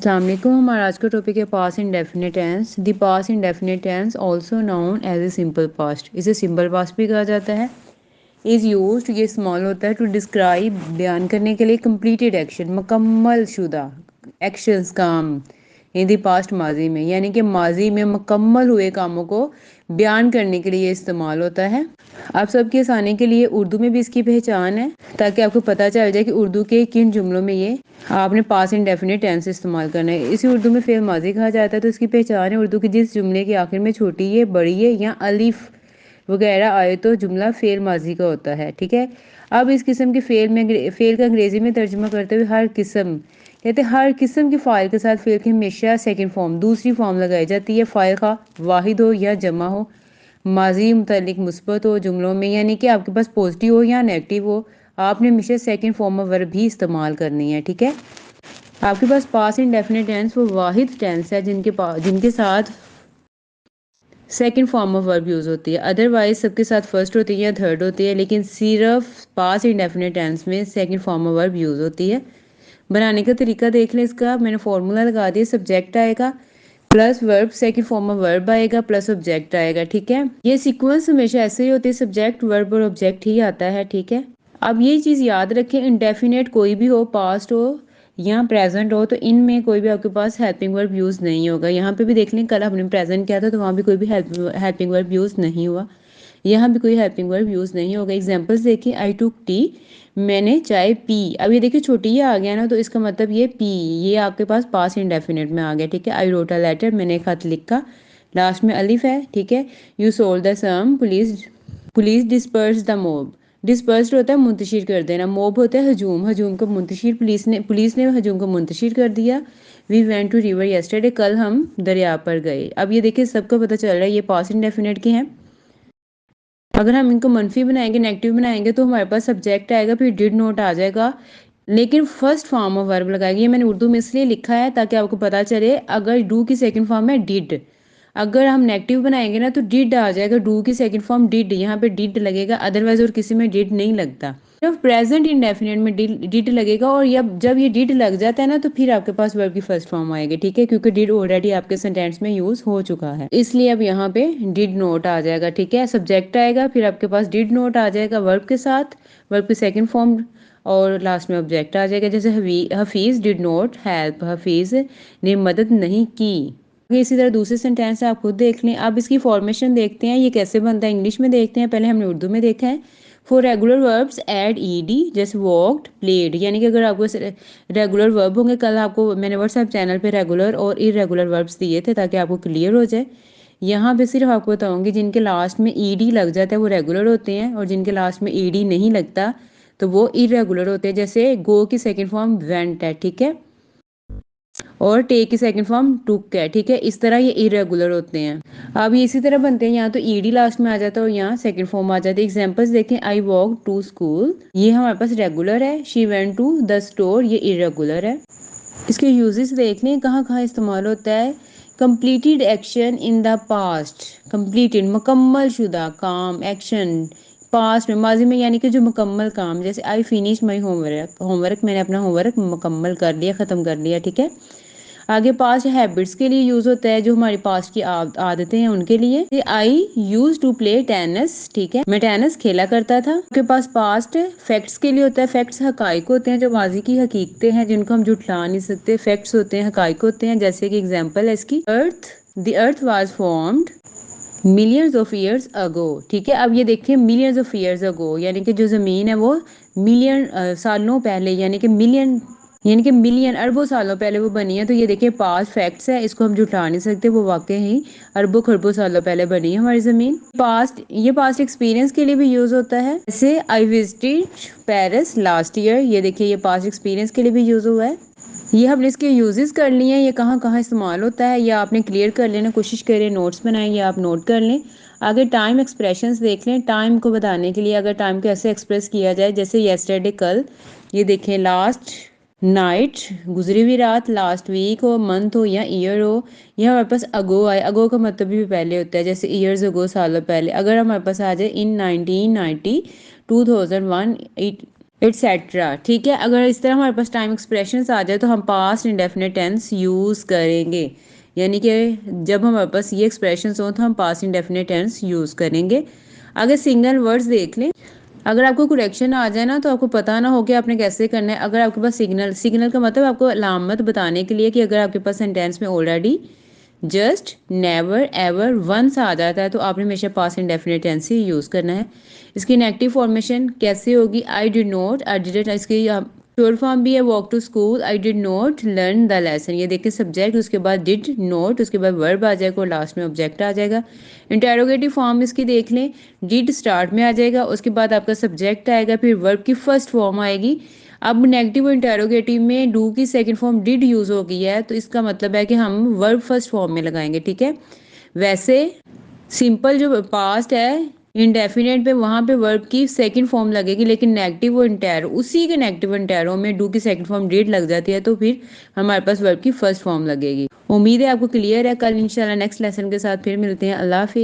अस्सलाम वालेकुम। हमारा आज का टॉपिक है past indefinite tense. The past indefinite tense also known as a simple past, इसे सिंपल पास्ट भी कहा जाता है। इज़ यूज्ड, ये इस्तेमाल होता है टू डिस्क्राइब, बयान करने के लिए कंप्लीटेड एक्शन, मुकम्मल शुदा एक्शंस, काम इन दी पास्ट, माजी में, यानी कि माजी में मुकम्मल हुए कामों को बयान करने के लिए इस्तेमाल होता है। आप सबके आसानी के लिए उर्दू में भी इसकी पहचान है, ताकि आपको पता चल जाए कि उर्दू के किन जुमलों में ये आपने पास्ट इंडेफिनिट टेंस इस्तेमाल करना है। इसी उर्दू में फेल माजी कहा जाता है। तो इसकी पहचान है उर्दू की जिस जुमले के आखिर में छोटी है, बड़ी है या अलिफ वगैरह आए तो जुमला फेल माजी का होता है। ठीक है। अब इस किस्म के फेल का अंग्रेजी में तर्जुमा करते हुए हर किस्म कहते हैं, हर किस्म की फ़ाइल के साथ फेल की हमेशा सेकंड फॉर्म, दूसरी फॉर्म लगाई जाती है। फ़ाइल का वाहिद हो या जमा हो, माजी मुतल्लिक मुस्बत हो जुमलों में, यानी कि आपके पास पॉजिटिव हो या नेगेटिव हो, आपने हमेशा सेकंड फॉर्म ऑफ वर्ब भी इस्तेमाल करनी है। ठीक है। आपके पास पास्ट इंडेफिनिट टेंस वो वाहिद टेंस है जिनके साथ second form of verb use होती है। अदरवाइज सबके साथ फर्स्ट होती है या थर्ड होती है, लेकिन सिर्फ पास्ट इंडेफिनिट टेंस में second form of verb use होती है। बनाने का तरीका देख लें इसका। मैंने फॉर्मूला लगा दिया। सब्जेक्ट आएगा plus verb, second form of verb आएगा प्लस ऑब्जेक्ट आएगा। ठीक है। ये सीक्वेंस हमेशा ऐसे ही होती है, सब्जेक्ट वर्ब और ऑब्जेक्ट ही आता है। ठीक है। अब ये चीज़ याद रखें, इंडेफिनेट कोई भी हो, पास्ट हो या प्रेजेंट हो, तो इनमें कोई भी आपके पास हेल्पिंग वर्ब यूज़ नहीं होगा। यहाँ पे भी देख लें, कल हमने प्रेजेंट किया था तो वहाँ भी कोई भी हेल्पिंग वर्ब यूज़ नहीं हुआ। यहाँ भी कोई हेल्पिंग वर्ब यूज़ नहीं होगा। एग्जाम्पल्स देखिए, आई टुक टी, मैंने चाय पी। अब ये देखिए छोटी ही आ गया ना, तो इसका मतलब ये पी, ये आपके पास पास इंडेफिनिट में आ गया। ठीक है। आई रोट अ लेटर, मैंने खत लिखा, लास्ट में अलिफ है। ठीक है। You solved the sum, police police disperse the mob, dispersed होता है मुंतशिर कर देना, मोब होता है हजूम, हजूम को मुंतशिर, पुलिस ने हजूम को मुंतशिर कर दिया। We went to river yesterday, कल हम दरिया पर गए। अब ये देखिए सबको पता चल रहा है ये पास इंडेफिनिट के हैं। अगर हम इनको मनफी बनाएंगे, नेगेटिव बनाएंगे, तो हमारे पास सब्जेक्ट आएगा, फिर डिड नोट आ जाएगा, लेकिन फर्स्ट फॉर्म ऑफ वर्ब लगाएगी। ये मैंने उर्दू में इसलिए लिखा है ताकि आपको पता चले, अगर डू की सेकंड फॉर्म है डिड, अगर हम नेगेटिव बनाएंगे ना तो डिड आ जाएगा, डू की सेकंड फॉर्म डिड, यहाँ पे डिड लगेगा, अदरवाइज और किसी में डिड नहीं लगता। जब प्रेजेंट इंडेफिनिट में डिड लगेगा, और जब ये डिड लग जाता है ना, तो फिर आपके पास वर्ब की फर्स्ट फॉर्म आएगी। ठीक है। क्योंकि डिड ऑलरेडी आपके सेंटेंस में यूज हो चुका है, इसलिए अब यहाँ पे डिड नोट आ जाएगा। ठीक है। सब्जेक्ट आएगा, फिर आपके पास डिड नोट आ जाएगा वर्ब के साथ, वर्ब की सेकंड फॉर्म, और लास्ट में ऑब्जेक्ट आ जाएगा। जैसे Hafeez did not help, Hafeez ने मदद नहीं की। इसी तरह दूसरे सेंटेंस आप खुद देख लें। अब इसकी फॉर्मेशन देखते हैं, ये कैसे बनता है, इंग्लिश में देखते हैं। पहले हमने उर्दू में देखा है। For regular verbs add ED, जैसे वॉक्ड, प्लेड, यानी कि अगर आपको रेगुलर वर्ब होंगे, कल आपको मैंने व्हाट्सएप चैनल पे रेगुलर और इरेगुलर वर्ब्स दिए थे ताकि आपको क्लियर हो जाए। यहाँ पे सिर्फ आपको बताऊंगी जिनके लास्ट में ईडी लग जाता है वो रेगुलर होते हैं, और जिनके लास्ट में ईडी नहीं लगता तो वो इरेगुलर होते हैं। जैसे गो की सेकंड फॉर्म वेंट है। ठीक है। और टेक की सेकंड फॉर्म टुक है। ठीक है। इस तरह ये इरेगुलर होते हैं। अब ये इसी तरह बनते हैं, यहाँ तो ईडी लास्ट में आ जाता है और यहाँ सेकंड फॉर्म आ जाती है। एग्जांपल्स देखें, आई वॉक टू स्कूल, ये हमारे पास रेगुलर है। She went to the store, ये इरेगुलर है। इसके यूजेस देख लें, कहाँ कहाँ इस्तेमाल होता है। Completed action in the past, completed मुकम्मल शुदा काम, एक्शन पास्ट में, माजी में, यानी कि जो मुकम्मल काम, जैसे I finish my homework, homework मैंने अपना होमवर्क मुकम्मल कर लिया, ख़त्म कर लिया। ठीक है। आगे पास्ट हैबिट्स के लिए यूज़ होता है, जो हमारी पास्ट की आदतें हैं उनके लिए। आई यूज टू प्ले टेनिस, ठीक है, मैं टेनिस खेला करता था। आपके पास पास्ट फैक्ट्स के लिए होता है। फैक्ट्स हकाइक होते हैं, जो माजी की हकीकतें हैं जिनको हम जुटला नहीं सकते, फैक्ट्स होते हैं, हकाइक होते हैं। जैसे कि एग्जाम्पल है इसकी, the earth was formed millions of years ago. ठीक है। अब ये देखिए मिलियंस ऑफ ईयर्स अगो, यानी कि जो ज़मीन है वो मिलियन सालों पहले, यानी कि मिलियन अरबों सालों पहले वो बनी है। तो ये देखिए पास्ट फैक्ट्स है, इसको हम जुटा नहीं सकते, वो वाकई ही अरबों खरबों सालों पहले बनी है हमारी ज़मीन। ये पास्ट एक्सपीरियंस के लिए भी यूज़ होता है। जैसे I visited Paris last year, ये देखिए ये पास्ट एक्सपीरियंस के लिए भी यूज़ हुआ है। ये हमने इसके यूजेस कर लिए हैं, ये कहाँ कहाँ इस्तेमाल होता है, या आपने क्लियर कर लेना, कोशिश करें नोट्स बनाएं या आप नोट कर लें। आगे टाइम एक्सप्रेशंस देख लें। टाइम को बताने के लिए अगर टाइम को ऐसे एक्सप्रेस किया जाए, जैसे येस्टरडे कल, ये देखें लास्ट नाइट गुजरी हुई रात, लास्ट वीक हो, मंथ हो या ईयर हो। यह हमारे पास अगो आए, अगो का मतलब भी पहले होता है, जैसे ईयर्स अगो सालों पहले। अगर हमारे पास आ जाए इन 1990, 2001, एटसेट्रा। ठीक है, अगर इस तरह हमारे पास टाइम एक्सप्रेशंस आ जाए तो हम पास्ट इंडेफिनिट टेंस यूज़ करेंगे, यानी कि जब हमारे पास ये एक्सप्रेशंस हो तो हम पास्ट इंडेफिनिट टेंस यूज़ करेंगे। अगर सिंगल वर्ड्स देख लें, अगर आपको करेक्शन आ जाए ना तो आपको पता ना हो कि आपने कैसे करना है। अगर आपके पास सिग्नल का मतलब आपको अलामत बताने के लिए कि अगर आपके पास सेंटेंस में already just, never, ever, once आ जाता है तो आपने हमेशा पास्ट इंडेफिनिट टेंस ही यूज़ करना है। इसकी नेगेटिव फॉर्मेशन कैसे होगी? I did not, I didn't, इसकी शॉर्ट फॉर्म भी है walk to school, I did not learn the lesson. ये देखिए सब्जेक्ट, उसके बाद डिड नॉट, उसके बाद वर्ब आ जाएगा और लास्ट में ऑब्जेक्ट आ जाएगा। इंटेरोगेटिव फॉर्म इसकी देख लें, डिड स्टार्ट में आ जाएगा, उसके बाद आपका सब्जेक्ट आएगा, फिर वर्ब की फर्स्ट फॉर्म आएगी। अब नेगेटिव और इंटेरोगेटिव में डू की सेकंड फॉर्म डिड यूज़ हो गई है तो इसका मतलब है कि हम वर्ब फर्स्ट फॉर्म में लगाएंगे। ठीक है, वैसे सिंपल जो पास्ट है इंडेफिनेट पे वहाँ पे वर्ब की सेकंड फॉर्म लगेगी, लेकिन नेगेटिव और इंटेरो, उसी के नेगेटिव और इंटेरो में डू की सेकंड फॉर्म डिड लग जाती है तो फिर हमारे पास वर्ब की फर्स्ट फॉर्म लगेगी। उम्मीद है आपको क्लियर है। कल इंशाल्लाह नेक्स्ट लेसन के साथ फिर मिलते हैं। अल्लाह हाफिज़।